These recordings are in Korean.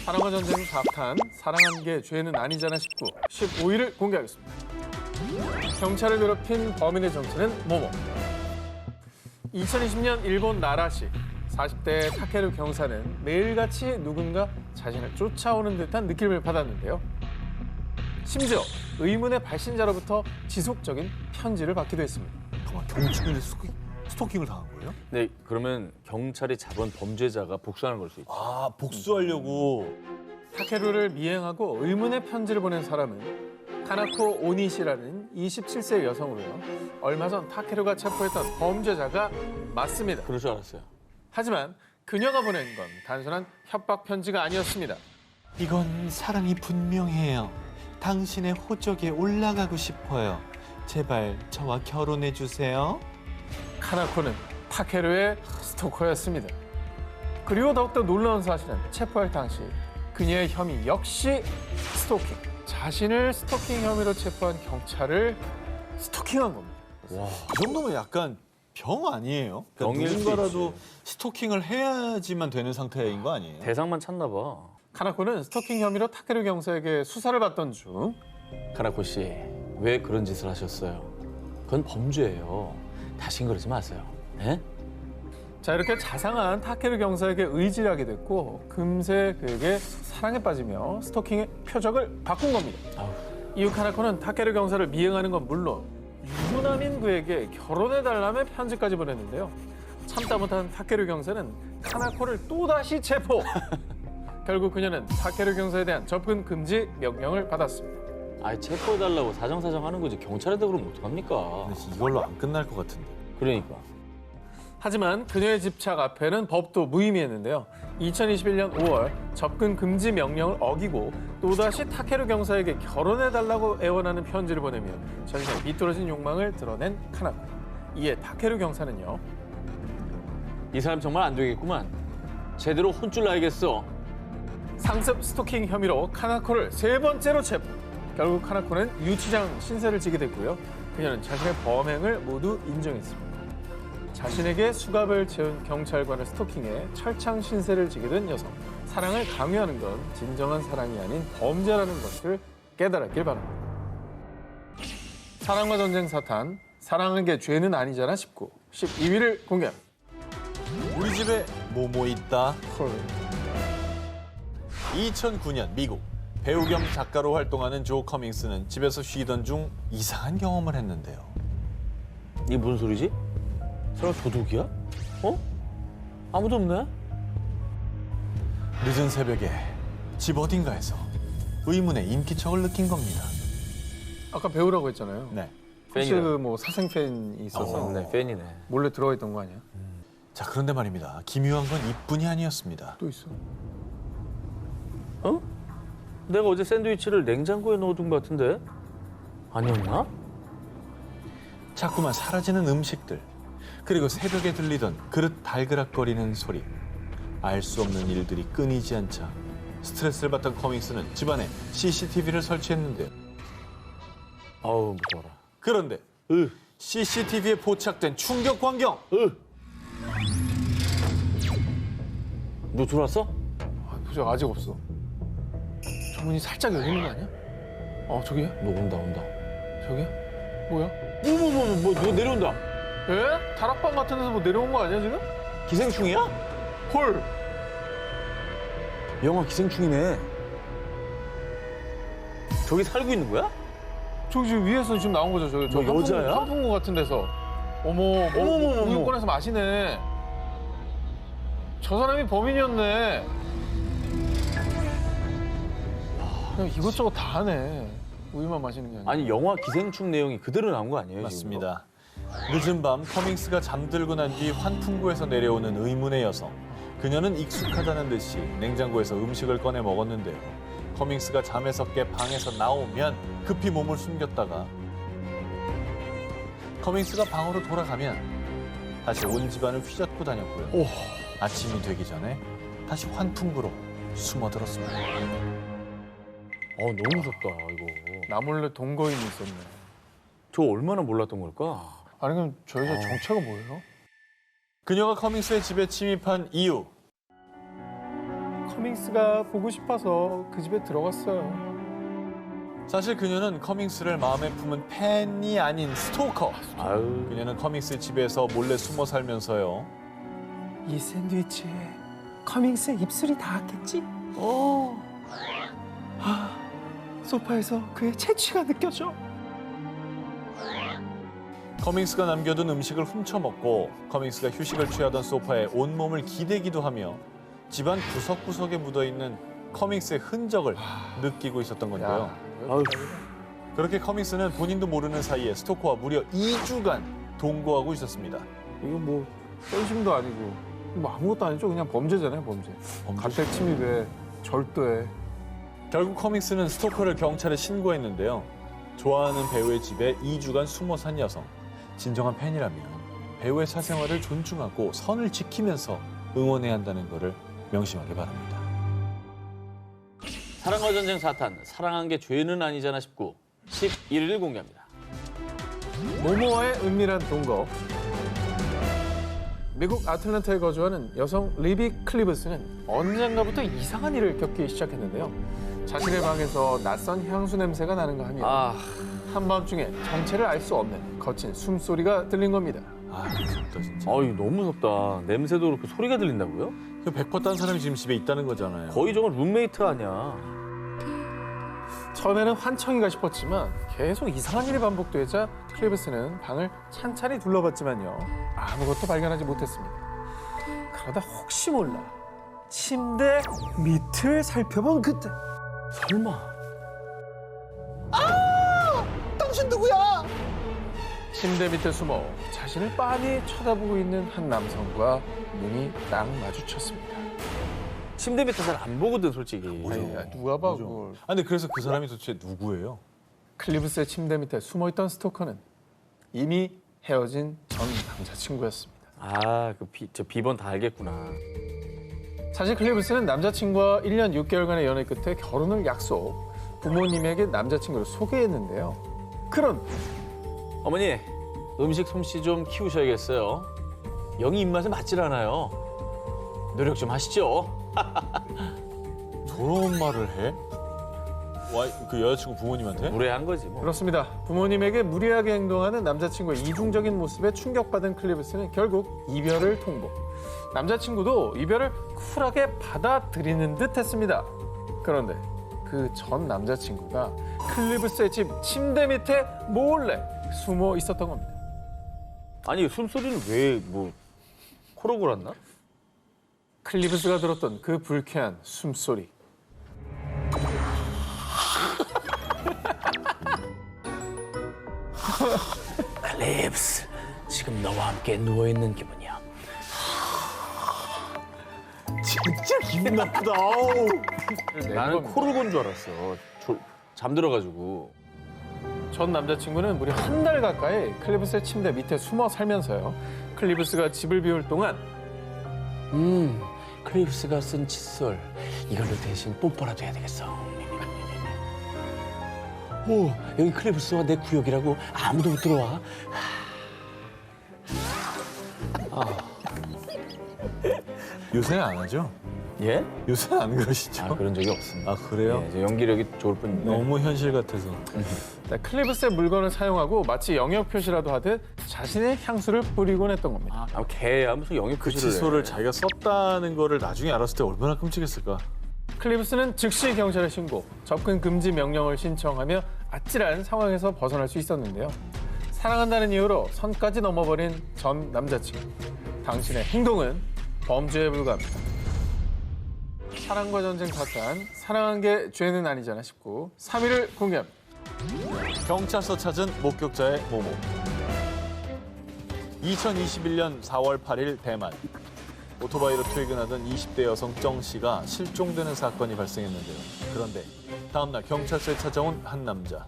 사랑과 전쟁 4탄 사랑한 게 죄는 아니잖아 19, 15일을 공개하겠습니다. 경찰을 괴롭힌 범인의 정체는 뭐뭐. 2020년 일본 나라시 40대 타케루 경사는 매일같이 누군가 자신을 쫓아오는 듯한 느낌을 받았는데요. 심지어 의문의 발신자로부터 지속적인 편지를 받기도 했습니다. 잠깐만, 경찰이 스토킹을 당한 거예요? 네, 그러면 경찰이 잡은 범죄자가 복수하는 걸 수 있죠. 아, 복수하려고. 타케루를 미행하고 의문의 편지를 보낸 사람은 카나코 오니시라는 27세 여성으로요. 얼마 전 타케루가 체포했던 범죄자가 맞습니다. 그럴 줄 알았어요. 하지만 그녀가 보낸 건 단순한 협박 편지가 아니었습니다. 이건 사랑이 분명해요. 당신의 호적에 올라가고 싶어요. 제발 저와 결혼해 주세요. 카나코는 타케루의 스토커였습니다. 그리고 더욱더 놀라운 사실은 체포할 당시 그녀의 혐의 역시 스토킹. 자신을 스토킹 혐의로 체포한 경찰을 스토킹한 겁니다. 이 정도면 약간 병 아니에요? 병일 수 누군가라도 있지. 스토킹을 해야지만 되는 상태인 거 아니에요? 대상만 찾나 봐. 카나코는 스토킹 혐의로 타케루 경사에게 수사를 받던 중 카나코 씨, 왜 그런 짓을 하셨어요? 그건 범죄예요. 다신 그러지 마세요. 예? 자, 이렇게 자상한 타케루 경사에게 의지를 하게 됐고 금세 그에게 사랑에 빠지며 스토킹의 표적을 바꾼 겁니다. 아우. 이후 카나코는 타케루 경사를 미행하는 건 물론 유부남인 그에게 결혼해달라며 편지까지 보냈는데요. 참다 못한 타케루 경사는 카나코를 또다시 체포! 결국 그녀는 타케루 경사에 대한 접근 금지 명령을 받았습니다. 아이, 체포해달라고 사정사정 하는 거지. 경찰한테 그러면 어떡합니까? 근데 이걸로 안 끝날 것 같은데. 그러니까. 하지만 그녀의 집착 앞에는 법도 무의미했는데요. 2021년 5월 접근 금지 명령을 어기고 또다시 타케루 경사에게 결혼해달라고 애원하는 편지를 보내며 자신의 비뚤어진 욕망을 드러낸 카나코. 이에 타케루 경사는요. 이 사람 정말 안 되겠구만. 제대로 혼쭐 나야겠어. 상습 스토킹 혐의로 카나코를 3번째로 체포. 결국 카나코는 유치장 신세를 지게 됐고요. 그녀는 자신의 범행을 모두 인정했습니다. 자신에게 수갑을 채운 경찰관을 스토킹해 철창 신세를 지게 된 여성. 사랑을 강요하는 건 진정한 사랑이 아닌 범죄라는 것을 깨달았길 바랍니다. 사랑과 전쟁 사탄, 사랑한 게 죄는 아니잖아 19, 12위를 공개합니다. 우리 집에 뭐뭐 있다. 헐. 2009년 미국. 배우 겸 작가로 활동하는 조 커밍스는 집에서 쉬던 중 이상한 경험을 했는데요. 이게 무슨 소리지? 설마 도둑이야? 어? 아무도 없네? 늦은 새벽에 집 어딘가에서 의문의 인기척을 느낀 겁니다. 아까 배우라고 했잖아요. 네. 혹시 팬이라. 그뭐 사생 팬이 있어서 네, 팬이네. 몰래 들어가 있던 거 아니야? 자, 그런데 말입니다. 기묘한 건 이뿐이 아니었습니다. 또 있어. 어? 내가 어제 샌드위치를 냉장고에 넣어둔 것 같은데? 아니었나? 자꾸만 사라지는 음식들. 그리고 새벽에 들리던 그릇 달그락거리는 소리. 알 수 없는 일들이 끊이지 않자 스트레스를 받던 커밍스는 집안에 CCTV를 설치했는데요. 아우, 무서워라. 그런데 CCTV에 포착된 충격 광경. 너 들어왔어? 아, 보자 아직 없어. 저 문이 살짝 열리는 거 아니야? 저기야? 너 온다. 저기야? 뭐야? 너 내려온다. 에? 다락방 같은 데서 뭐 내려온 거 아니야 지금? 기생충이야? 헐! 영화 기생충이네. 저기 살고 있는 거야? 저기 지금 위에서 지금 나온 거죠 저기. 뭐 여자야? 환풍구 같은 데서. 어머, 어머. 우유 꺼내서 마시네. 저 사람이 범인이었네. 그냥 이것저것 다 하네. 우유만 마시는 게 아니라. 아니, 영화 기생충 내용이 그대로 나온 거 아니에요? 맞습니다. 늦은 밤 커밍스가 잠들고 난 뒤 환풍구에서 내려오는 의문의 여성. 그녀는 익숙하다는 듯이 냉장고에서 음식을 꺼내 먹었는데요. 커밍스가 잠에서 깨 방에서 나오면 급히 몸을 숨겼다가 커밍스가 방으로 돌아가면 다시 온 집안을 휘젓고 다녔고요. 아침이 되기 전에 다시 환풍구로 숨어들었습니다. 너무 무섭다, 이거. 나 몰래 동거인이 있었네. 저 얼마나 몰랐던 걸까? 아니 그럼 저 여자 정체가 뭐예요? 그녀가 커밍스의 집에 침입한 이유. 커밍스가 보고 싶어서 그 집에 들어갔어요. 사실 그녀는 커밍스를 마음에 품은 팬이 아닌 스토커. 아유, 그녀는 커밍스 집에서 몰래 숨어 살면서요. 이 샌드위치에 커밍스의 입술이 닿았겠지? 소파에서 그의 채취가 느껴져. 커밍스가 남겨둔 음식을 훔쳐먹고 커밍스가 휴식을 취하던 소파에 온몸을 기대기도 하며 집안 구석구석에 묻어있는 커밍스의 흔적을 느끼고 있었던 건데요. 아유. 그렇게 커밍스는 본인도 모르는 사이에 스토커와 무려 2주간 동거하고 있었습니다. 이거 뭐 떼심도 아니고 뭐 아무것도 아니죠. 그냥 범죄잖아요, 범죄. 가택 침입에 절도에. 결국 커밍스는 스토커를 경찰에 신고했는데요. 좋아하는 배우의 집에 2주간 숨어 산 여성. 진정한 팬이라면 배우의 사생활을 존중하고 선을 지키면서 응원해야 한다는 것을 명심하기 바랍니다. 사랑과 전쟁 4탄, 사랑한 게 죄는 아니잖아 19, 11일 공개합니다. 모모와의 은밀한 동거. 미국 아틀란타에 거주하는 여성 리비 클리브스는 언젠가부터 이상한 일을 겪기 시작했는데요. 자신의 방에서 낯선 향수 냄새가 나는가 하며 한밤중에 정체를 알 수 없는 거친 숨소리가 들린 겁니다. 아, 무섭다 진짜. 어이, 너무 무섭다. 냄새도 그렇고 소리가 들린다고요? 100% 딴 사람이 지금 집에 있다는 거잖아요. 거의 저건 룸메이트 아니야. 처음에는 환청인가 싶었지만 계속 이상한 일이 반복되자 클리브스는 방을 찬찬히 둘러봤지만요. 아무것도 발견하지 못했습니다. 그러다 혹시 몰라 침대 밑을 살펴본 그때. 설마. 당신 누구야? 침대 밑에 숨어 자신을 빤히 쳐다보고 있는 한 남성과 눈이 딱 마주쳤습니다. 침대 밑에 잘 안 보거든, 솔직히. 아니, 누가 봐 그걸. 아, 근데 그래서 그 사람이 도대체 누구예요? 클리브스의 침대 밑에 숨어있던 스토커는 이미 헤어진 전 남자친구였습니다. 아, 저 비번 다 알겠구나. 사실 클리브스는 남자친구와 1년 6개월간의 연애 끝에 결혼을 약속, 부모님에게 남자친구를 소개했는데요. 그런데 어머니, 음식 솜씨 좀 키우셔야겠어요. 영희 입맛에 맞질 않아요. 노력 좀 하시죠. 저런 말을 해? 그 여자친구 부모님한테? 무례한 거지 뭐. 그렇습니다. 부모님에게 무리하게 행동하는 남자친구의 이중적인 모습에 충격받은 클리브스는 결국 이별을 통보. 남자친구도 이별을 쿨하게 받아들이는 듯 했습니다. 그런데 그 전 남자친구가 클리브스의 집 침대 밑에 몰래 숨어 있었던 겁니다. 아니, 숨소리는 왜 코로 골았나? 클리브스가 들었던 그 불쾌한 숨소리. 클립스, 지금 너와 함께 누워있는 기분이야. 진짜 기분 나쁘다. 나는 코를 건 줄 알았어. 잠들어가지고. 전 남자친구는 무려 한 달 가까이 클리브스의 침대 밑에 숨어 살면서요. 클리브스가 집을 비울 동안 클립스가 쓴 칫솔, 이걸로 대신 뽀뽀라도 해야 되겠어. 오, 여기 클립스와 내 구역이라고 아무도 못 들어와. 요새는 안 하죠? 예? 요새는 안 그러시죠? 아, 그런 적이 없습니다. 아, 그래요? 예, 저 연기력이 좋을 뿐인데. 너무 현실 같아서. 네, 클리브스의 물건을 사용하고 마치 영역 표시라도 하듯 자신의 향수를 뿌리곤 했던 겁니다. 걔야 무슨 영역 그 표시를 칫솔을 해. 자기가 썼다는 거를 나중에 알았을 때 얼마나 끔찍했을까? 클리브스는 즉시 경찰에 신고, 접근 금지 명령을 신청하며 아찔한 상황에서 벗어날 수 있었는데요. 사랑한다는 이유로 선까지 넘어버린 전 남자친구. 당신의 행동은 범죄에 불과합니다. 사랑과 전쟁 4탄, 사랑한 게 죄는 아니잖아 19, 3위를 공개합니다. 경찰서 찾은 목격자의 모모. 2021년 4월 8일 대만. 오토바이로 퇴근하던 20대 여성 정 씨가 실종되는 사건이 발생했는데요. 그런데 다음날 경찰서에 찾아온 한 남자.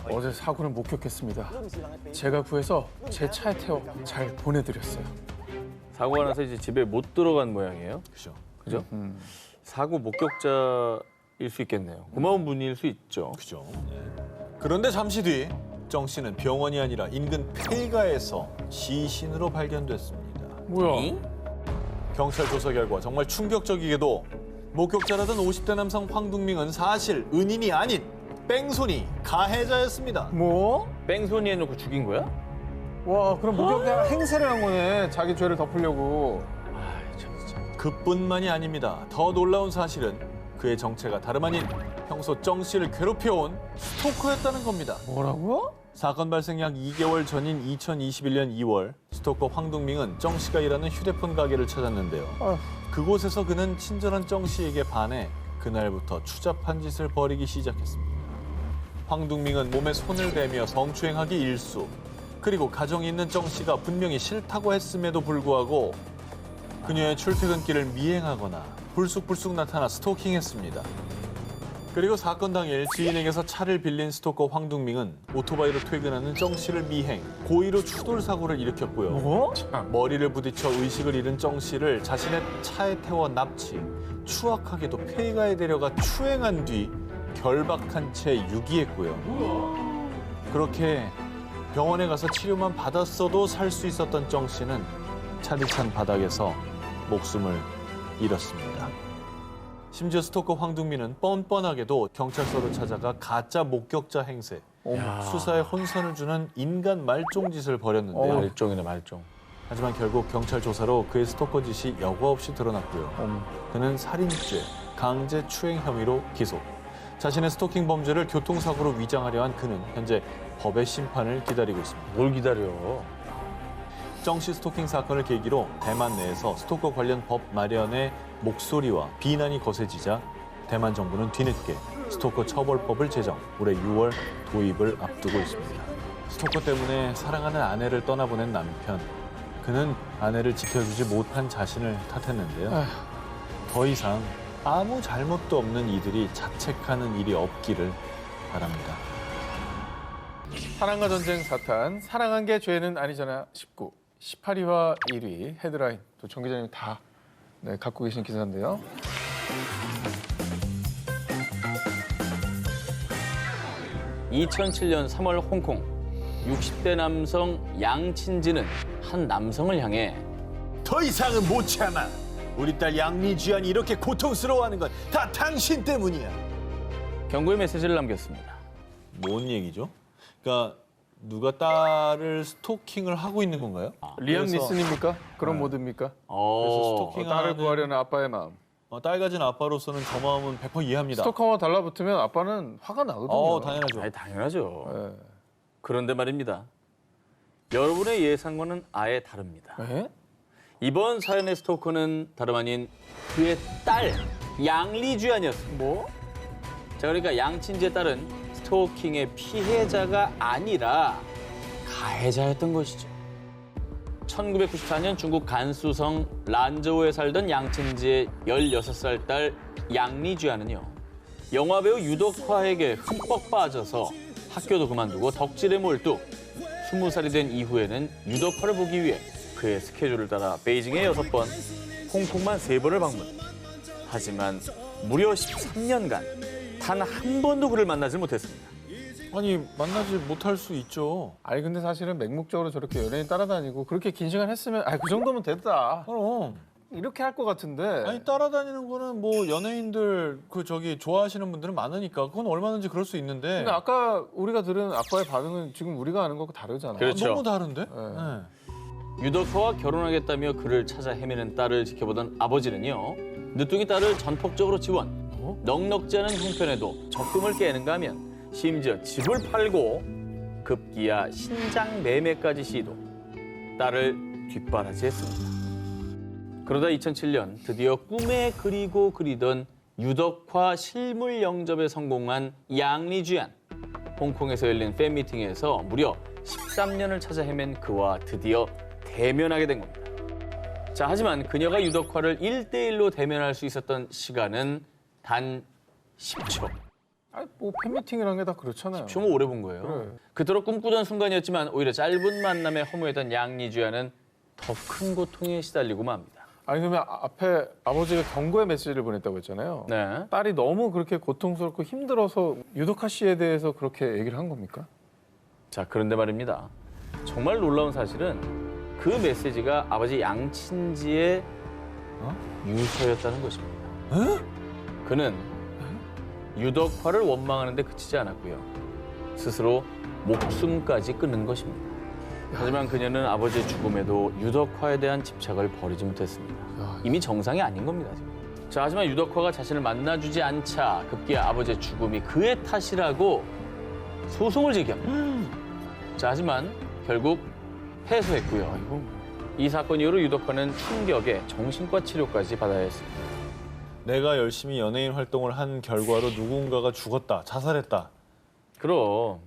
어제 사고를 목격했습니다. 제가 구해서 제 차에 태워 잘 보내드렸어요. 사고가 나서 이제 집에 못 들어간 모양이에요. 그죠? 그죠? 사고 목격자일 수 있겠네요. 고마운 분일 수 있죠. 그죠? 그런데 잠시 뒤 정 씨는 병원이 아니라 인근 폐가에서 시신으로 발견됐습니다. 뭐야? 경찰 조사 결과 정말 충격적이게도 목격자라던 50대 남성 황둥밍은 사실 은인이 아닌 뺑소니 가해자였습니다. 뭐? 뺑소니 해놓고 죽인 거야? 와, 그럼 목격자 행세를 한 거네. 자기 죄를 덮으려고. 그뿐만이 아닙니다. 더 놀라운 사실은 그의 정체가 다름 아닌 평소 정 씨를 괴롭혀온 스토커였다는 겁니다. 뭐라고요? 사건 발생 약 2개월 전인 2021년 2월 스토커 황둥밍은 정 씨가 일하는 휴대폰 가게를 찾았는데요. 아휴. 그곳에서 그는 친절한 정 씨에게 반해 그날부터 추잡한 짓을 벌이기 시작했습니다. 황둥밍은 몸에 손을 대며 성추행하기 일수, 그리고 가정이 있는 정 씨가 분명히 싫다고 했음에도 불구하고 그녀의 출퇴근길을 미행하거나 불쑥불쑥 나타나 스토킹했습니다. 그리고 사건 당일 지인에게서 차를 빌린 스토커 황둥밍은 오토바이로 퇴근하는 정 씨를 미행, 고의로 추돌 사고를 일으켰고요. 뭐? 머리를 부딪혀 의식을 잃은 정 씨를 자신의 차에 태워 납치, 추악하게도 폐가에 데려가 추행한 뒤 결박한 채 유기했고요. 그렇게 병원에 가서 치료만 받았어도 살 수 있었던 정 씨는 차디찬 바닥에서 목숨을 잃었습니다. 심지어 스토커 황둥민은 뻔뻔하게도 경찰서로 찾아가 가짜 목격자 행세, 수사에 혼선을 주는 인간 말종짓을 벌였는데요. 말종이네, 말종. 하지만 결국 경찰 조사로 그의 스토커 짓이 여과 없이 드러났고요. 그는 살인죄, 강제 추행 혐의로 기소. 자신의 스토킹 범죄를 교통사고로 위장하려 한 그는 현재 법의 심판을 기다리고 있습니다. 뭘 기다려? 정씨 스토킹 사건을 계기로 대만 내에서 스토커 관련 법 마련의 목소리와 비난이 거세지자 대만 정부는 뒤늦게 스토커 처벌법을 제정, 올해 6월 도입을 앞두고 있습니다. 스토커 때문에 사랑하는 아내를 떠나보낸 남편. 그는 아내를 지켜주지 못한 자신을 탓했는데요. 더 이상 아무 잘못도 없는 이들이 자책하는 일이 없기를 바랍니다. 사랑과 전쟁 사탄, 사랑한 게 죄는 아니잖아 19, 18위와 1위 헤드라인 또 정 기자님 다 갖고 계신 기사인데요. (2007년 3월) 홍콩 60대 남성 양친지는 한 남성을 향해 더 이상은 못 참아. 우리 딸 양리쥐안이 이렇게 고통스러워하는 건 다 당신 때문이야. 경고의 메시지를 남겼습니다. 뭔 얘기죠? 그러니까 누가 딸을 스토킹을 하고 있는 건가요? 리암 그래서- 니슨입니까? 그런 모드입니까? 그래서 스토킹 딸을 구하려는 아빠의 마음. 딸 가진 아빠로서는 저 마음은 100% 이해합니다. 스토커와 달라붙으면 아빠는 화가 나거든요. 당연하죠. 아니, 당연하죠. 예. 그런데 말입니다. 여러분의 예상과는 아예 다릅니다. 예? 이번 사연의 스토커는 다름 아닌 그의 딸 양리쥐안이었습니다. 뭐? 자, 그러니까 양친지의 딸은 스토킹의 피해자가 아니라 가해자였던 것이죠. 1994년 중국 간수성 란저우에 살던 양친지의 16살 딸 양리쥐안은요. 영화배우 유덕화에게 흠뻑 빠져서 학교도 그만두고 덕질에 몰두 20살이 된 이후에는 유덕화를 보기 위해 그의 스케줄을 따라 베이징에 6번, 홍콩만 3번을 방문. 하지만 무려 13년간 단 한 번도 그를 만나지 못했습니다. 아니 만나지 못할 수 있죠. 아니 근데 사실은 맹목적으로 저렇게 연예인 따라다니고 그렇게 긴 시간 했으면 그 정도면 됐다. 그럼 이렇게 할 것 같은데. 아니 따라다니는 거는 뭐 연예인들 좋아하시는 분들은 많으니까 그건 얼마든지 그럴 수 있는데 근데 아까 우리가 들은 아빠의 반응은 지금 우리가 아는 거하고 다르잖아. 그렇죠. 너무 다른데? 네. 유덕화와 결혼하겠다며 그를 찾아 헤매는 딸을 지켜보던 아버지는요. 늦둥이 딸을 전폭적으로 지원. 넉넉지 않은 형편에도 적금을 깨는가 하면 심지어 집을 팔고 급기야 신장 매매까지 시도. 딸을 뒷바라지했습니다. 그러다 2007년 드디어 꿈에 그리고 그리던 유덕화 실물 영접에 성공한 양리쥐안. 홍콩에서 열린 팬미팅에서 무려 13년을 찾아 헤맨 그와 드디어 대면하게 된 겁니다. 자, 하지만 그녀가 유덕화를 1대1로 대면할 수 있었던 시간은 단 10초. 아니 뭐 팬미팅이라는 게 다 그렇잖아요. 좀 오래 본 거예요. 그래. 그토록 꿈꾸던 순간이었지만 오히려 짧은 만남에 허무했던 양리쥐안은 더 큰 고통에 시달리고 맙니다. 아니 그러면 앞에 아버지가 경고의 메시지를 보냈다고 했잖아요. 네. 딸이 너무 그렇게 고통스럽고 힘들어서 유덕화 씨에 대해서 그렇게 얘기를 한 겁니까? 자, 그런데 말입니다. 정말 놀라운 사실은 그 메시지가 아버지 양친지의 유서였다는 것입니다. 그는 유덕화를 원망하는 데 그치지 않았고요. 스스로 목숨까지 끊는 것입니다. 하지만 그녀는 아버지의 죽음에도 유덕화에 대한 집착을 버리지 못했습니다. 이미 정상이 아닌 겁니다, 지금. 자, 하지만 유덕화가 자신을 만나주지 않자 급기야 아버지의 죽음이 그의 탓이라고 소송을 제기합니다. 자, 하지만 결국 패소했고요. 이 사건 이후로 유덕화는 충격에 정신과 치료까지 받아야 했습니다. 내가 열심히 연예인 활동을 한 결과로 누군가가 죽었다, 자살했다. 그럼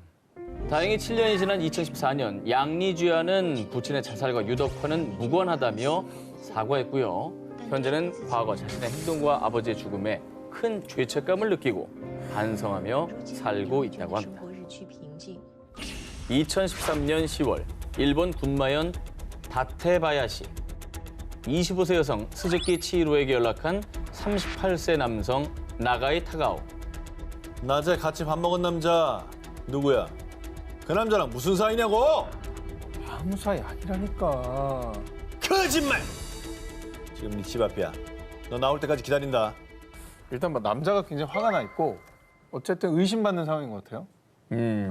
다행히 7년이 지난 2014년 양리주야는 부친의 자살과 유덕화는 무관하다며 사과했고요. 현재는 과거 자신의 행동과 아버지의 죽음에 큰 죄책감을 느끼고 반성하며 살고 있다고 합니다. 2013년 10월 일본 군마현 다테바야시 25세 여성 스즈키 치히로에게 연락한 38세 남성 나가이 타가오. 낮에 같이 밥 먹은 남자 누구야? 그 남자랑 무슨 사이냐고? 아무 사이 아니라니까. 거짓말! 지금 네 집 앞이야. 너 나올 때까지 기다린다. 일단 뭐 남자가 굉장히 화가 나 있고 어쨌든 의심받는 상황인 것 같아요. 네.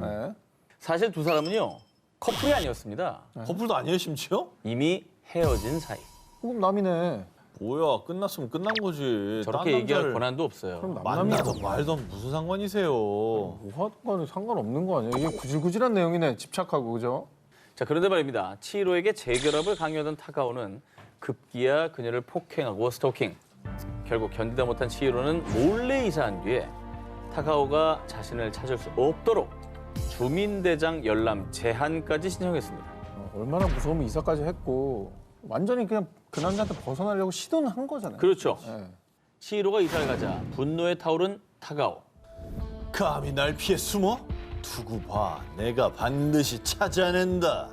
사실 두 사람은요 커플이 아니었습니다. 커플도 아니에요, 심지어? 이미 헤어진 사이. 그럼 남이네. 뭐야, 끝났으면 끝난 거지. 저렇게 딴 얘기할 남자를 권한도 없어요. 그럼 남남이 만나든 말든 무슨 상관이세요? 뭐하든 상관없는 거 아니에요? 이게 구질구질한 내용이네. 집착하고 그죠? 자, 그런데 말입니다. 치히로에게 재결합을 강요하던 타가오는 급기야 그녀를 폭행하고 스토킹. 결국 견디다 못한 치히로는 몰래 이사한 뒤에 타가오가 자신을 찾을 수 없도록 주민대장 열람 제한까지 신청했습니다. 얼마나 무서우면 이사까지 했고 완전히 그냥 그 남자한테 벗어나려고 시도는 한 거잖아요. 그렇죠. 네. 치히로가 이사를 가자 분노에 타오른 타가오. 감히 날 피해 숨어? 두고 봐, 내가 반드시 찾아낸다.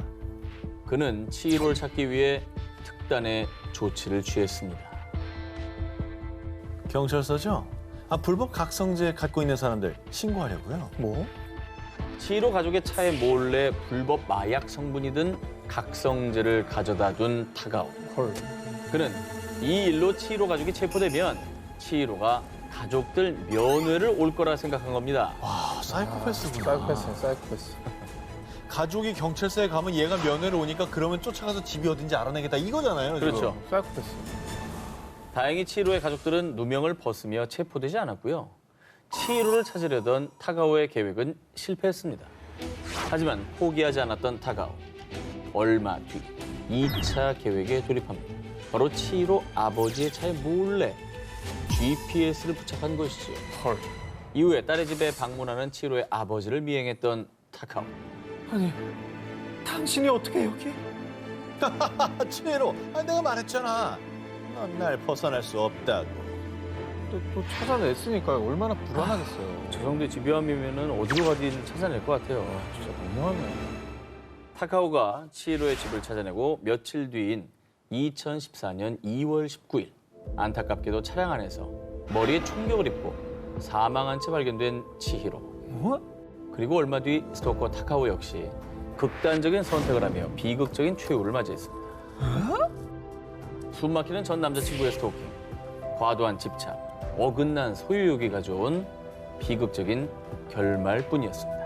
그는 치히로를 찾기 위해 특단의 조치를 취했습니다. 경찰서죠? 불법 각성제 갖고 있는 사람들 신고하려고요. 뭐? 치히로 가족의 차에 몰래 불법 마약 성분이 든 각성제를 가져다 둔 타가오. 헐. 그는 이 일로 치히로 가족이 체포되면 치히로가 가족들 면회를 올 거라 생각한 겁니다. 아, 사이코패스구나. 사이코패스. 가족이 경찰서에 가면 얘가 면회를 오니까 그러면 쫓아가서 집이 어딘지 알아내겠다 이거잖아요. 지금. 그렇죠. 사이코패스. 다행히 치히로의 가족들은 누명을 벗으며 체포되지 않았고요. 치히로를 찾으려던 타가오의 계획은 실패했습니다. 하지만 포기하지 않았던 타가오. 얼마 뒤 2차 계획에 돌입합니다. 바로 치히로 아버지의 차에 몰래 GPS를 부착한 것이죠. 헐. 이후에 딸의 집에 방문하는 치히로의 아버지를 미행했던 타가오. 아니, 당신이 어떻게 여기? 치히로, 내가 말했잖아. 넌 날 벗어날 수 없다고. 또 찾아냈으니까 얼마나 불안하겠어요. 저 정도의 집요함이면 어디로 가든 찾아낼 것 같아요. 진짜 너무하네. 타카오가 치히로의 집을 찾아내고 며칠 뒤인 2014년 2월 19일 안타깝게도 차량 안에서 머리에 충격을 입고 사망한 채 발견된 치히로. 뭐? 그리고 얼마 뒤 스토커 타카오 역시 극단적인 선택을 하며 비극적인 최후를 맞이했습니다. 숨막히는 전 남자친구의 스토킹, 과도한 집착, 어긋난 소유욕이 가져온 비극적인 결말뿐이었습니다.